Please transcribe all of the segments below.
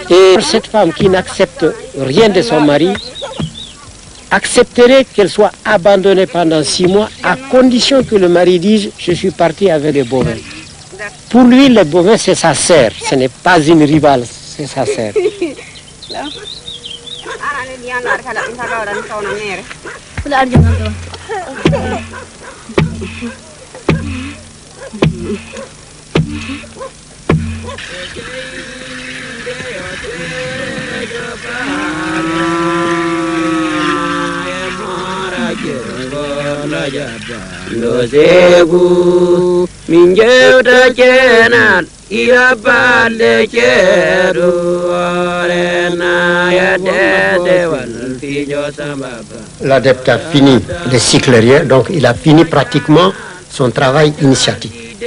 Et cette femme qui n'accepte rien de son mari accepterait qu'elle soit abandonnée pendant 6 mois à condition que le mari dise « je suis parti avec les bovins ». Pour lui, les bovins, c'est sa sœur, ce n'est pas une rivale, c'est sa sœur. L'adepte a fini le cycle rien, donc il a fini pratiquement son travail initiatique.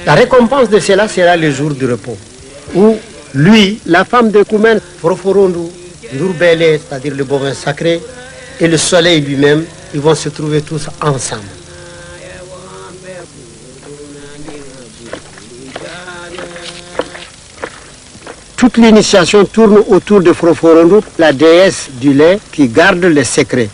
La récompense de cela sera le jour du repos, où lui, la femme de Koumen, Foroforondu, Ndourbele, c'est-à-dire le bovin sacré, et le soleil lui-même, ils vont se trouver tous ensemble. Toute l'initiation tourne autour de Foroforondu, la déesse du lait qui garde les secrets.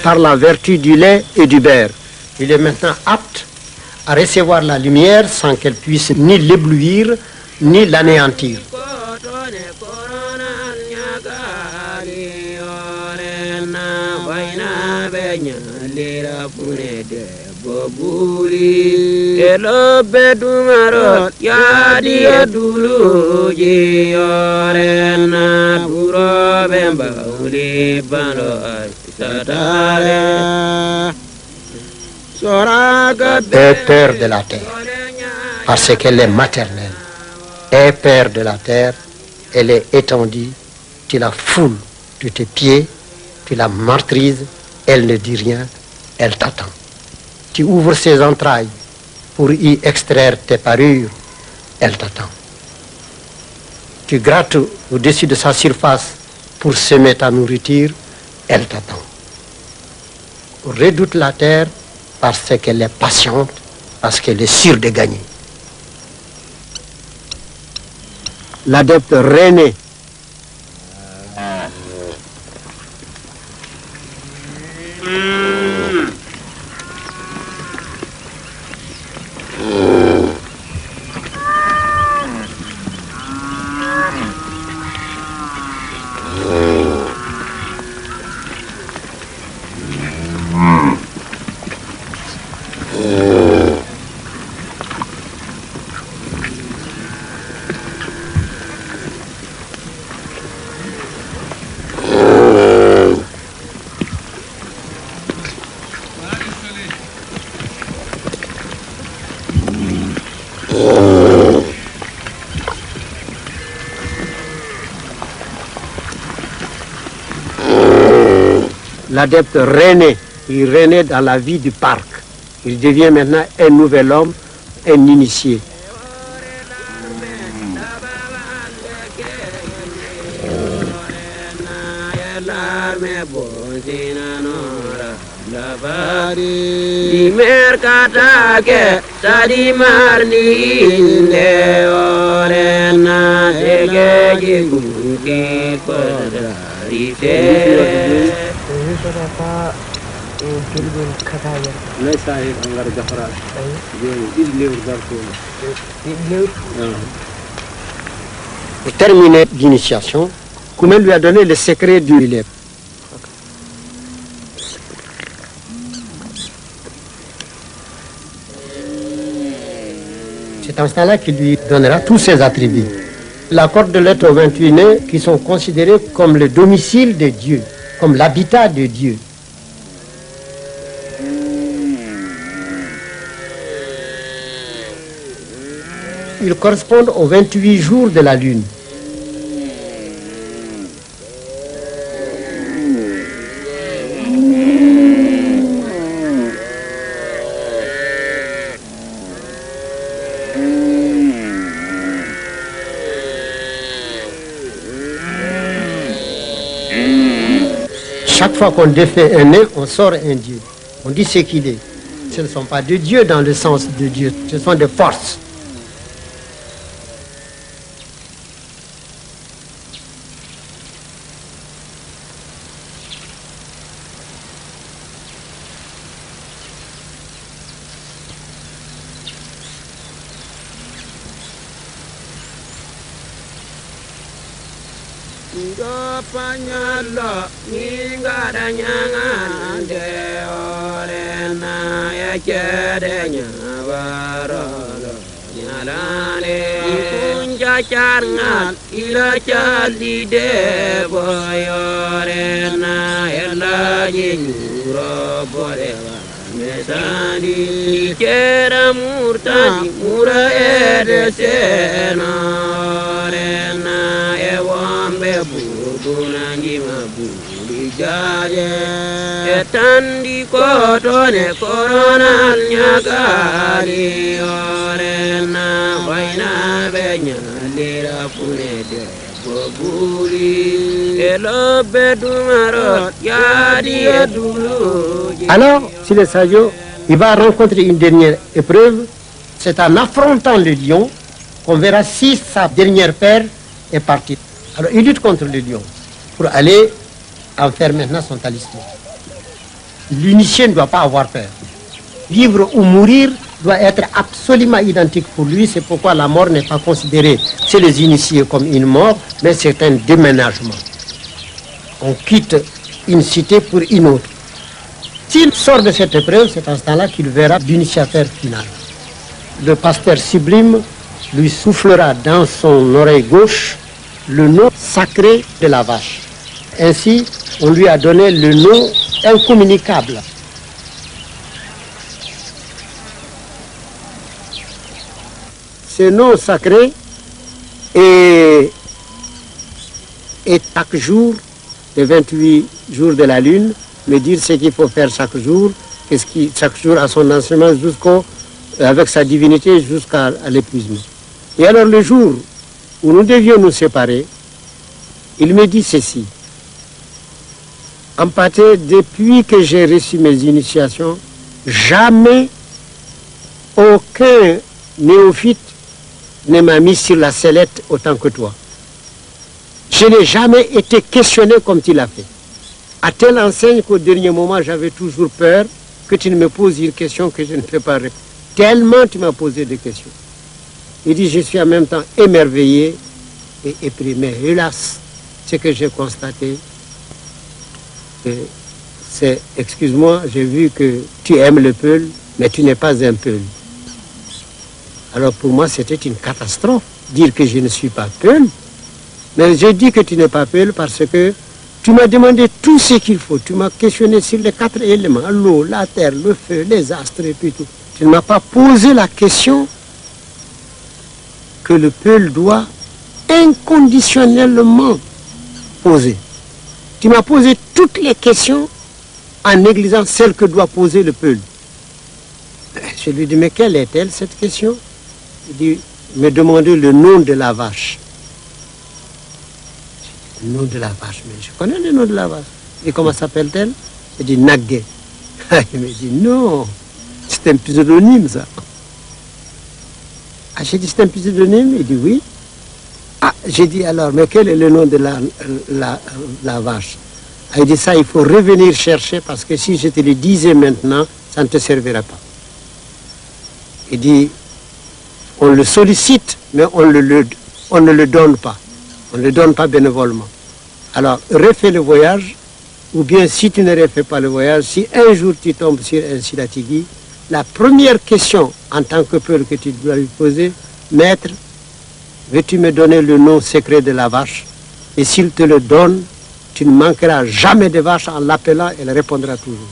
Par la vertu du lait et du beurre, il est maintenant apte à recevoir la lumière sans qu'elle puisse ni l'éblouir ni l'anéantir. Et père de la terre, parce qu'elle est maternelle. Et père de la terre, elle est étendue, tu la foules de tes pieds, tu la martyrises, elle ne dit rien, elle t'attend. Tu ouvres ses entrailles pour y extraire tes parures, elle t'attend. Tu grattes au-dessus de sa surface pour semer ta nourriture, elle t'attend. Redoute la terre parce qu'elle est patiente, parce qu'elle est sûre de gagner. L'adepte René. L'adepte René, il renaît dans la vie du parc. Il devient maintenant un nouvel homme, un initié. Pour terminer l'initiation, Koumen lui a donné le secret du lait. C'est en ce temps-là qu'il lui donnera tous ses attributs. La porte de lettres aux 28 nés qui sont considérés comme le domicile de Dieu, comme l'habitat de Dieu. Ils correspondent aux 28 jours de la lune. Chaque fois qu'on défait un nez, on sort un Dieu. On dit ce qu'il est. Ce ne sont pas de Dieu dans le sens de Dieu, ce sont des forces. Alors, si le Sadio, il va rencontrer une dernière épreuve, c'est en affrontant le lion qu'on verra si sa dernière paire est partie. Alors, il lutte contre le lion pour aller en faire maintenant son talisman. L'initié ne doit pas avoir peur. Vivre ou mourir doit être absolument identique pour lui. C'est pourquoi la mort n'est pas considérée chez les initiés comme une mort, mais c'est un déménagement. On quitte une cité pour une autre. S'il sort de cette épreuve, c'est en ce temps-là qu'il verra l'initiateur final. Le pasteur sublime lui soufflera dans son oreille gauche le nom sacré de la vache. Ainsi, on lui a donné le nom incommunicable. Ce nom sacré est chaque jour, les 28 jours de la lune, me dire ce qu'il faut faire chaque jour à son enseignement avec sa divinité jusqu'à l'épuisement. Et alors le jour où nous devions nous séparer, il me dit ceci. Empathé, depuis que j'ai reçu mes initiations, jamais aucun néophyte ne m'a mis sur la sellette autant que toi. Je n'ai jamais été questionné comme tu l'as fait. À telle enseigne qu'au dernier moment, j'avais toujours peur que tu ne me poses une question que je ne peux pas répondre. Tellement tu m'as posé des questions. Il dit, je suis en même temps émerveillé et épris. Mais hélas, ce que j'ai constaté, c'est, excuse-moi, j'ai vu que tu aimes le peul, mais tu n'es pas un peul. Alors pour moi, c'était une catastrophe, dire que je ne suis pas peul. Mais je dis que tu n'es pas peul parce que tu m'as demandé tout ce qu'il faut. Tu m'as questionné sur les 4 éléments, l'eau, la terre, le feu, les astres et puis tout. Tu ne m'as pas posé la question que le peul doit inconditionnellement poser. Tu m'as posé toutes les questions en négligeant celle que doit poser le peul. Je lui dis, mais quelle est-elle cette question? Il dit, me demander le nom de la vache. Le nom de la vache, mais je connais le nom de la vache. Et comment s'appelle-t-elle? Il dit, Nagué. Il me dit, non, c'est un pseudonyme ça. Ah, j'ai dit, c'est un pseudonyme? Il dit, oui. Ah, j'ai dit, alors, mais quel est le nom de la vache? Ah, il dit, ça, il faut revenir chercher parce que si je te le disais maintenant, ça ne te servira pas. Il dit, on le sollicite, mais on ne le donne pas. On ne le donne pas bénévolement. Alors, refais le voyage, ou bien si tu ne refais pas le voyage, si un jour tu tombes sur un Silatigui, la première question en tant que peul que tu dois lui poser, maître, veux-tu me donner le nom secret de la vache? Et s'il te le donne, tu ne manqueras jamais de vache en l'appelant, elle répondra toujours.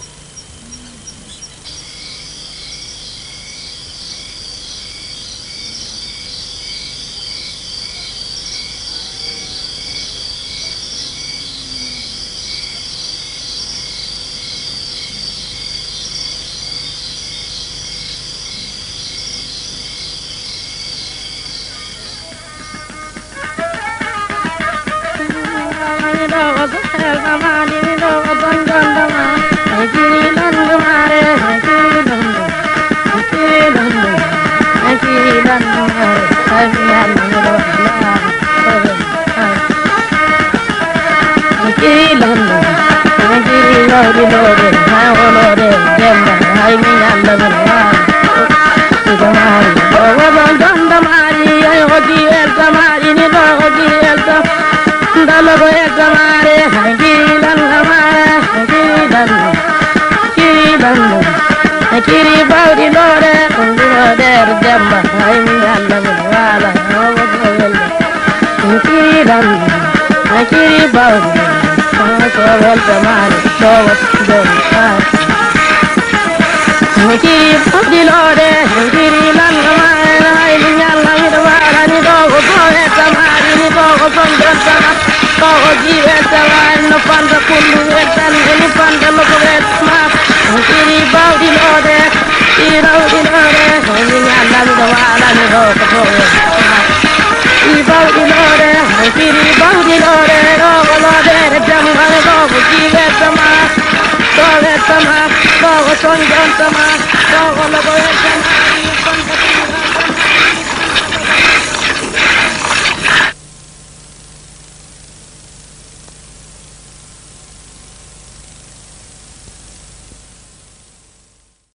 Sama,